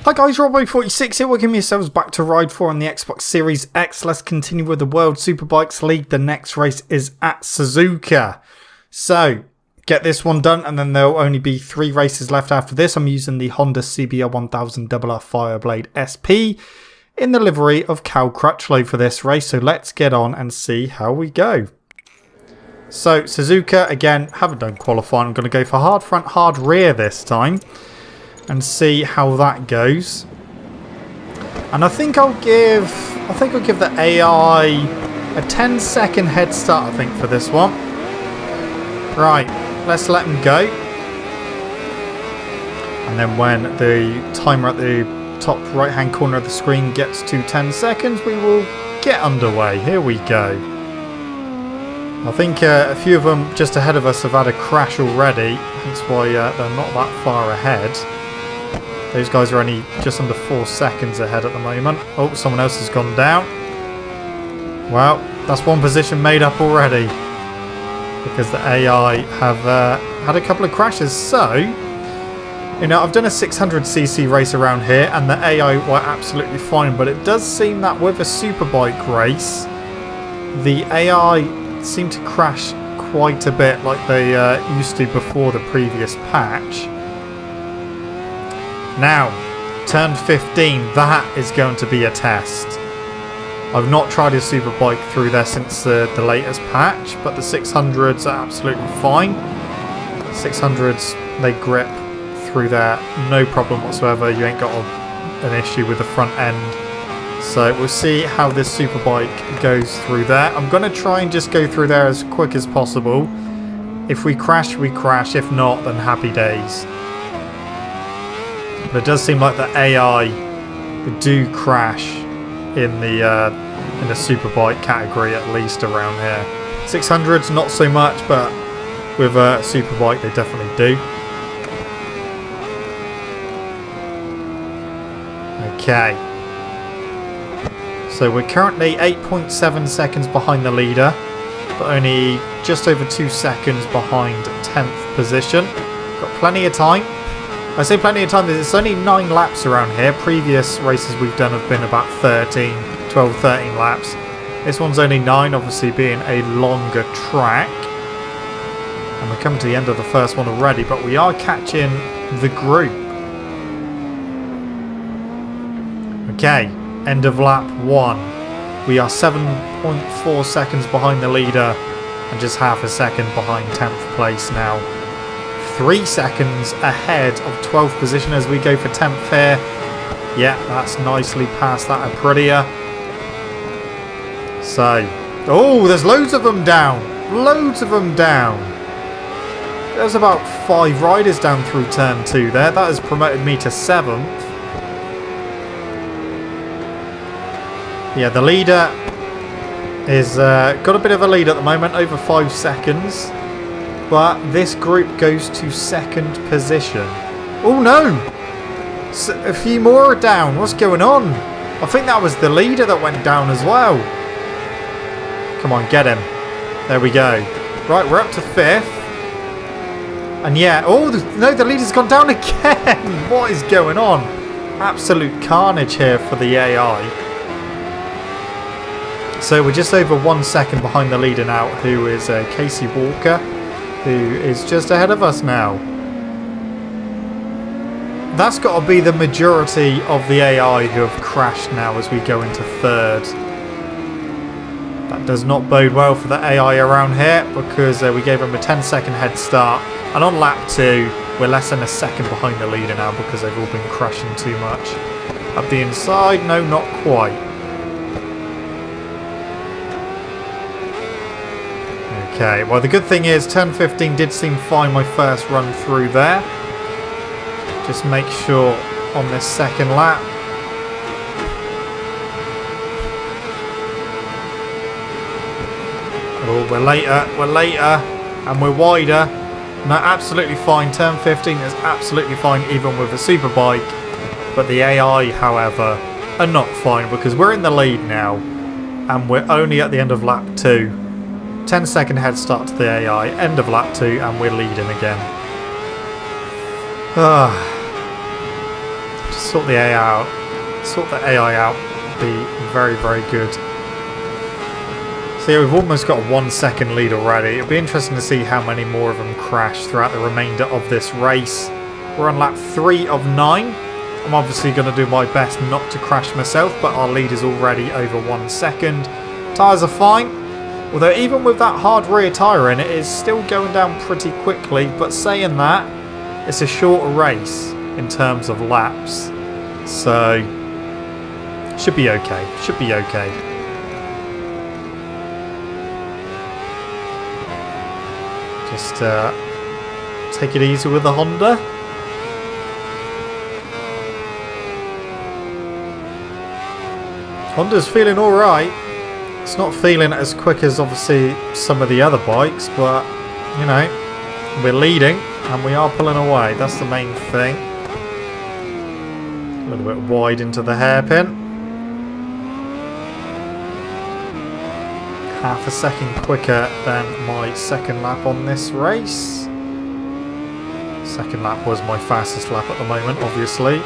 Hi guys, Robbo46 here. Welcome yourselves back to Ride 4 on the Xbox Series X. Let's continue with the World Superbikes League. The next race is at Suzuka. So, get this one done and then there'll only be 3 races left after this. I'm using the Honda CBR 1000 RR Fireblade SP in the livery of Cal Crutchlow for this race. So let's get on and see how we go. So, Suzuka, again, haven't done qualifying. I'm going to go for hard front, hard rear this time and see how that goes. And I think I'll give the AI a 10-second head start, I think, for this one. Right, let's let them go. And then when the timer at the top right-hand corner of the screen gets to 10 seconds, we will get underway. Here we go. I think a few of them just ahead of us have had a crash already, hence why they're not that far ahead. Those guys are only just under 4 seconds ahead at the moment. Oh, someone else has gone down. Well, that's one position made up already, because the AI have had a couple of crashes. So, you know, I've done a 600cc race around here and the AI were absolutely fine, but it does seem that with a superbike race, the AI seem to crash quite a bit like they used to before the previous patch. Now, turn 15, that is going to be a test. I've not tried a superbike through there since the latest patch, but the 600s are absolutely fine. 600s, they grip through there, no problem whatsoever. You ain't got an issue with the front end. So we'll see how this superbike goes through there. I'm going to try and just go through there as quick as possible. If we crash, we crash. If not, then happy days. But it does seem like the AI do crash in the superbike category, at least around here. 600s not so much, but with a superbike they definitely do. Okay. So we're currently 8.7 seconds behind the leader, but only just over 2 seconds behind 10th position. Got plenty of time. I say plenty of time, there's only 9 laps around here. Previous races we've done have been about 12, 13 laps. This one's only 9, obviously being a longer track. And we're coming to the end of the first one already, but we are catching the group. Okay, end of lap 1. We are 7.4 seconds behind the leader and just half a second behind 10th place now. 3 seconds ahead of 12th position as we go for 10th here. Yeah, that's nicely past that Aprilia. So, oh, there's loads of them down. Loads of them down. There's about 5 riders down through turn 2 there. That has promoted me to 7th. Yeah, the leader is got a bit of a lead at the moment, over 5 seconds. But this group goes to 2nd position. Oh no! A few more are down. What's going on? I think that was the leader that went down as well. Come on, get him. There we go. Right, we're up to 5th. And yeah, oh no, the leader's gone down again. What is going on? Absolute carnage here for the AI. So we're just over 1 second behind the leader now, who is Casey Walker, who is just ahead of us now. That's got to be the majority of the AI who have crashed now as we go into 3rd. That does not bode well for the AI around here, because we gave them a 10-second head start. And on lap 2, we're less than a second behind the leader now because they've all been crashing too much. Up the inside, no, not quite. Okay, well the good thing is turn 15 did seem fine my first run through there. Just make sure on this second lap. Oh, we're later, and we're wider. No, absolutely fine. Turn 15 is absolutely fine even with a superbike. But the AI, however, are not fine because we're in the lead now. And we're only at the end of lap 2. 10-second head start to the AI, end of lap 2, and we're leading again. Just sort the AI out. Sort the AI out. Be very, very good. So yeah, we've almost got a 1 second lead already. It'll be interesting to see how many more of them crash throughout the remainder of this race. We're on lap 3 of 9. I'm obviously going to do my best not to crash myself, but our lead is already over 1 second. Tyres are fine. Although even with that hard rear tyre in, it is still going down pretty quickly. But saying that, it's a shorter race in terms of laps. So, should be okay. Should be okay. Just take it easy with the Honda. Honda's feeling alright. It's not feeling as quick as obviously some of the other bikes, but you know, we're leading and we are pulling away. That's the main thing. A little bit wide into the hairpin. Half a second quicker than my second lap on this race. Second lap was my fastest lap at the moment, obviously.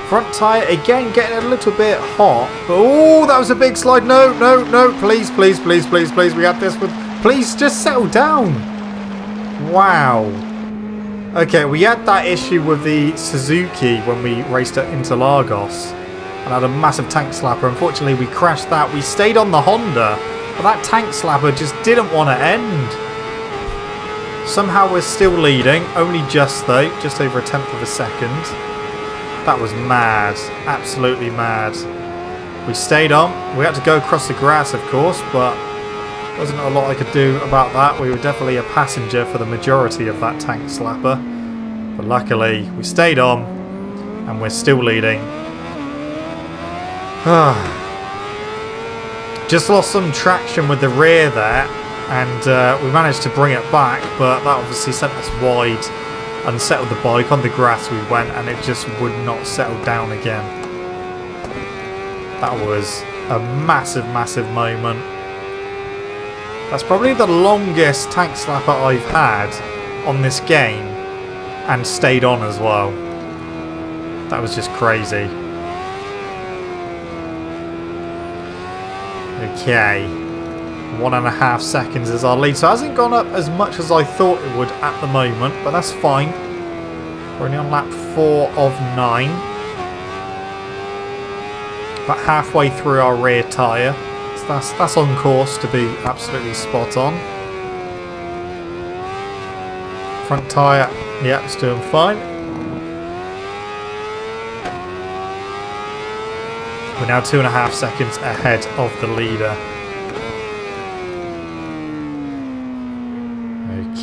Front tyre again getting a little bit hot. Oh, that was a big slide. No, no, no. Please, please, please, please, please. We got this with... Please, just settle down. Wow. Okay, we had that issue with the Suzuki when we raced at Interlagos. And had a massive tank slapper. Unfortunately, we crashed that. We stayed on the Honda. But that tank slapper just didn't want to end. Somehow we're still leading. Only just, though. Just over 1/10 of a second. That was mad. Absolutely mad. We stayed on. We had to go across the grass, of course, but there wasn't a lot I could do about that. We were definitely a passenger for the majority of that tank slapper. But luckily, we stayed on, and we're still leading. Just lost some traction with the rear there, and we managed to bring it back, but that obviously sent us wide. Unsettled the bike. On the grass we went and it just would not settle down again. That was a massive, massive moment. That's probably the longest tank slapper I've had on this game and stayed on as well. That was just crazy. Okay. 1.5 seconds is our lead. So it hasn't gone up as much as I thought it would at the moment, but that's fine. We're only on lap 4 of 9. About halfway through our rear tyre. So that's on course to be absolutely spot on. Front tyre, yeah, it's doing fine. We're now 2.5 seconds ahead of the leader.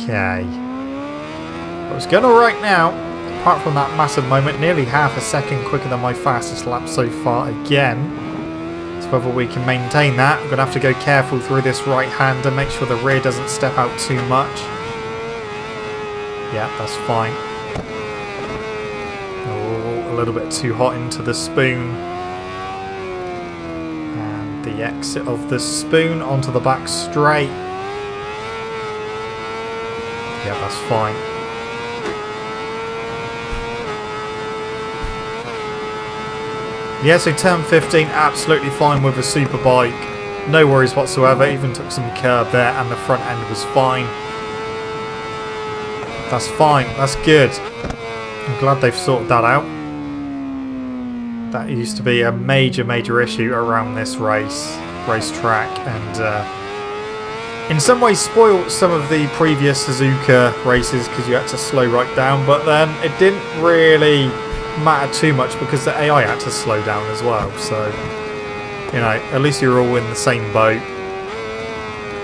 Okay. Well, it's going alright now, apart from that massive moment, nearly half a second quicker than my fastest lap so far again. So whether we can maintain that, I'm going to have to go careful through this right-hander, make sure the rear doesn't step out too much. Yeah, that's fine. Oh, a little bit too hot into the spoon. And the exit of the spoon onto the back straight. Yeah, that's fine. Yeah, so turn 15, absolutely fine with a Superbike. No worries whatsoever, even took some curb there and the front end was fine. That's fine, that's good. I'm glad they've sorted that out. That used to be a major, major issue around this racetrack, and in some ways spoiled some of the previous Suzuka races because you had to slow right down, but then it didn't really matter too much because the AI had to slow down as well, so you know, at least you're all in the same boat.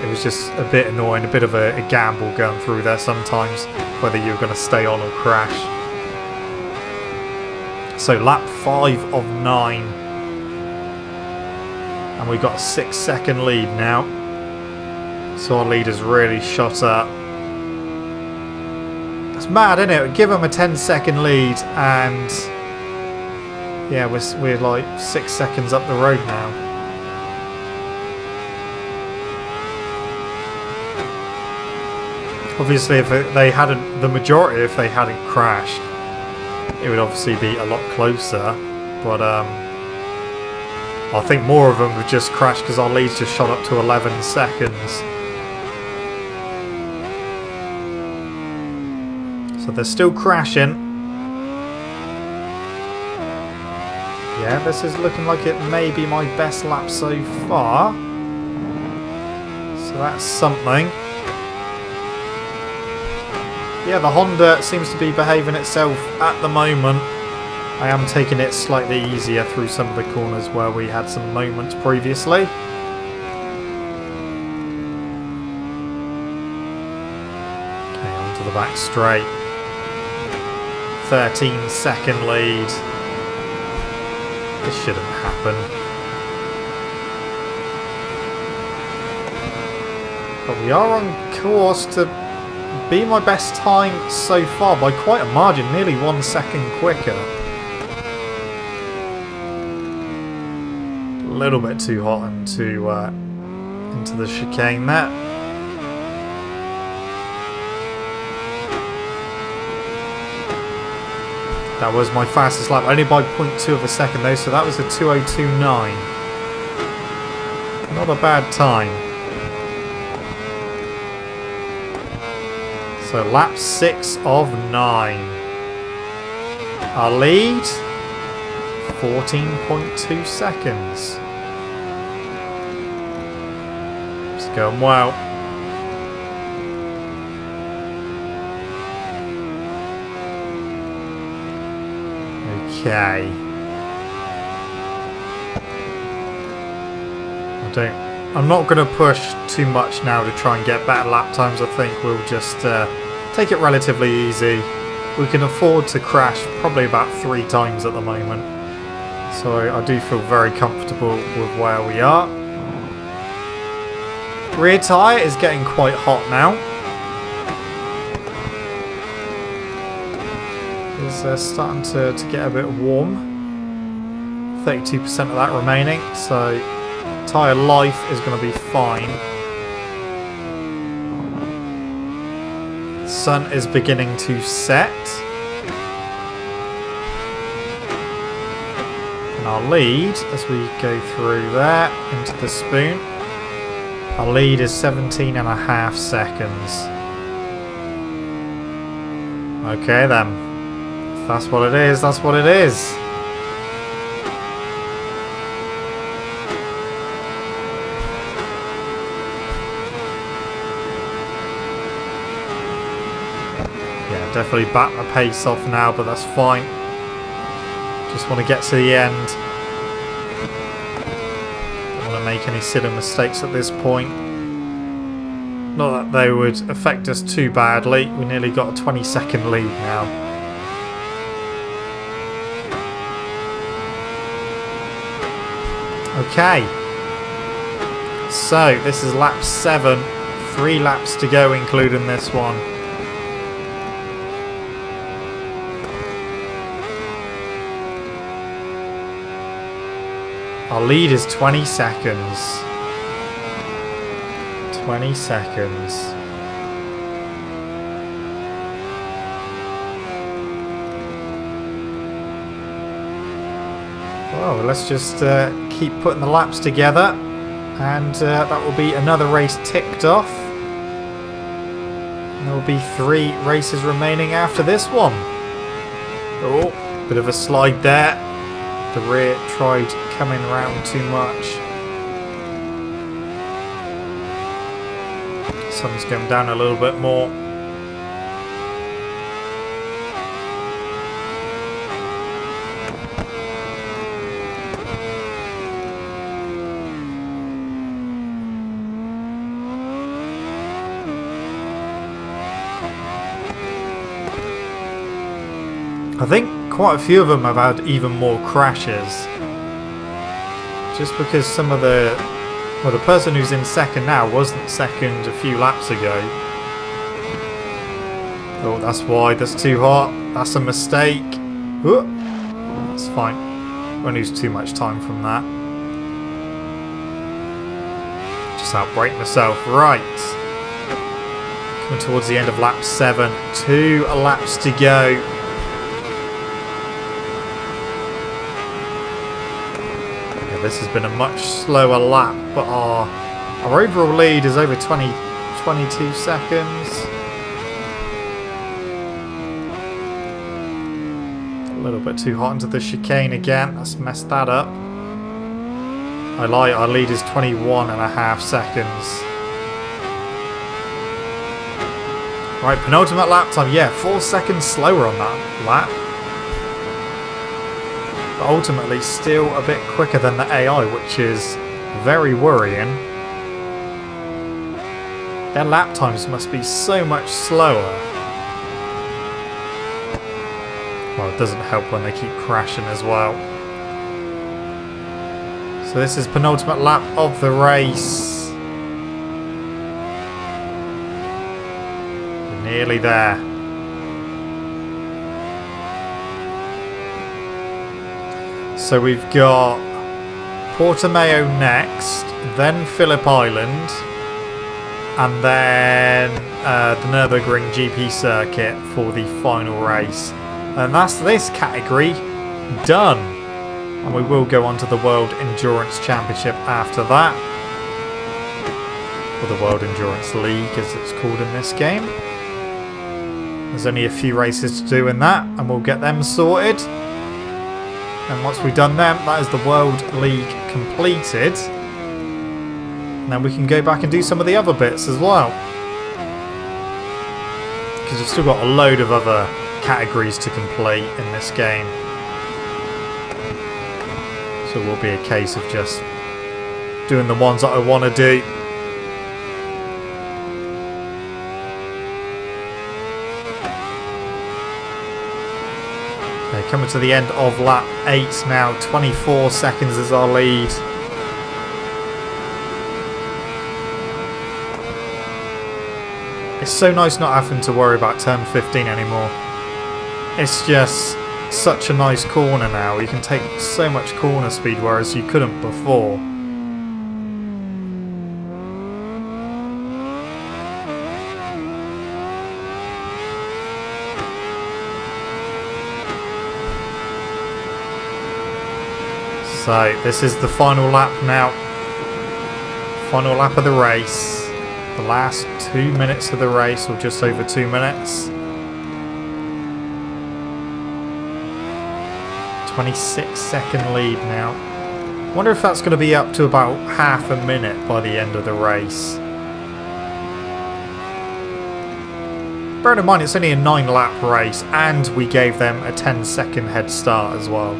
It was just a bit annoying, a bit of a gamble going through there sometimes, whether you're going to stay on or crash. So lap 5 of 9, and we've got a 6-second lead now. So our lead has really shot up. That's mad, isn't it? Give them a 10-second lead, and yeah, we're like 6 seconds up the road now. Obviously, if they hadn't, the majority, if they hadn't crashed, it would obviously be a lot closer. But I think more of them have just crashed because our lead's just shot up to 11 seconds. So they're still crashing. Yeah, this is looking like it may be my best lap so far. So that's something. Yeah, the Honda seems to be behaving itself at the moment. I am taking it slightly easier through some of the corners where we had some moments previously. Okay, onto the back straight. 13-second lead. This shouldn't happen. But we are on course to be my best time so far by quite a margin, nearly 1 second quicker. A little bit too hot into the chicane there. That was my fastest lap, only by 0.2 of a second though, so that was a 2:02.9. Not a bad time. So lap 6 of 9. Our lead, 14.2 seconds. It's going well. Okay. I'm not going to push too much now to try and get better lap times. I think we'll just take it relatively easy. We can afford to crash probably about 3 times at the moment. So I do feel very comfortable with where we are. Rear tyre is getting quite hot now. It's starting to get a bit warm. 32% of that remaining, so tyre life is going to be fine. Sun is beginning to set. And our lead, as we go through there into the spoon, our lead is 17.5 seconds. Okay then. If that's what it is, that's what it is. Yeah, definitely back my pace off now, but that's fine. Just want to get to the end. Don't want to make any silly mistakes at this point. Not that they would affect us too badly. We nearly got a 20-second lead now. Okay, so this is lap 7, 3 laps to go including this one. Our lead is 20 seconds. 20 seconds. Well, let's just keep putting the laps together, and that will be another race ticked off. And there will be 3 races remaining after this one. Oh, bit of a slide there. The rear tried coming around too much. Sun's going down a little bit more. I think quite a few of them have had even more crashes. Just because some of the... Well, the person who's in second now wasn't second a few laps ago. Oh, that's wide. That's too hot. That's a mistake. Ooh, that's fine. Won't lose too much time from that. Just outbrake myself. Right. Coming towards the end of lap 7. 2 laps to go. this has been a much slower lap, but our overall lead is over 22 seconds. A little bit too hot into the chicane again. Let's mess that up. I lie, our lead is 21.5 seconds. Right, penultimate lap time. Yeah, 4 seconds slower on that lap. But ultimately still a bit quicker than the AI, which is very worrying. Their lap times must be so much slower. Well, it doesn't help when they keep crashing as well. So this is penultimate lap of the race. We're nearly there. So we've got Portimao next, then Phillip Island, and then the Nürburgring GP circuit for the final race. And that's this category done. And we will go on to the World Endurance Championship after that. Or the World Endurance League as it's called in this game. There's only a few races to do in that, and we'll get them sorted. And once we've done them, that is the World League completed. And then we can go back and do some of the other bits as well. Because we've still got a load of other categories to complete in this game. So it will be a case of just doing the ones that I want to do. Okay, coming to the end of lap 8 now. 24 seconds is our lead. It's so nice not having to worry about turn 15 anymore. It's just such a nice corner now. You can take so much corner speed, whereas you couldn't before. So this is the final lap now. Final lap of the race. The last 2 minutes of the race, or just over 2 minutes. 26-second lead now. Wonder if that's going to be up to about half a minute by the end of the race. Bear in mind it's only a 9-lap race, and we gave them a 10-second head start as well.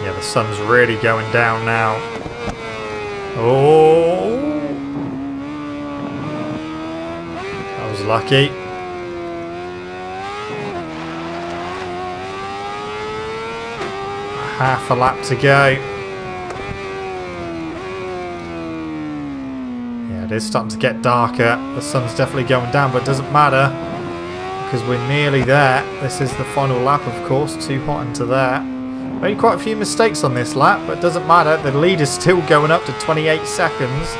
Yeah, the sun's really going down now. Oh! That was lucky. Half a lap to go. Yeah, it is starting to get darker. The sun's definitely going down, but it doesn't matter because we're nearly there. This is the final lap, of course. Too hot into there. Made quite a few mistakes on this lap, but it doesn't matter. The lead is still going up to 28 seconds.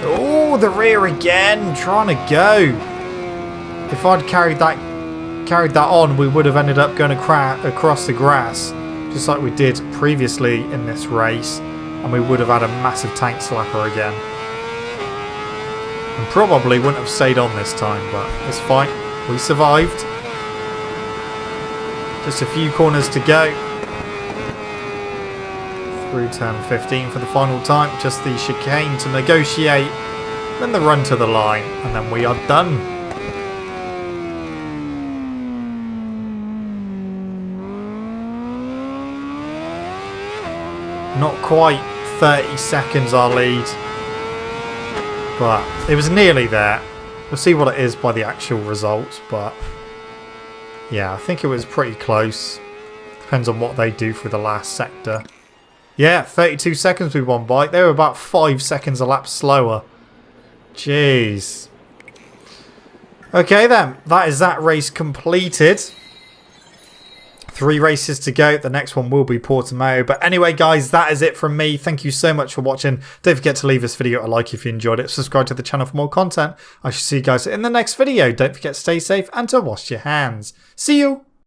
Oh, the rear again, trying to go. If I'd carried that on, we would have ended up going across the grass, just like we did previously in this race, and we would have had a massive tank slapper again. And probably wouldn't have stayed on this time, but it's fine. We survived. Just a few corners to go. Through turn 15 for the final time. Just the chicane to negotiate. Then the run to the line. And then we are done. Not quite 30 seconds our lead. But it was nearly there. We'll see what it is by the actual results, but yeah, I think it was pretty close. Depends on what they do for the last sector. Yeah, 32 seconds we won by. They were about 5 seconds a lap slower. Jeez. Okay then, that is that race completed. 3 races to go. The next one will be Portimao. But anyway, guys, that is it from me. Thank you so much for watching. Don't forget to leave this video a like if you enjoyed it. Subscribe to the channel for more content. I shall see you guys in the next video. Don't forget to stay safe and to wash your hands. See you.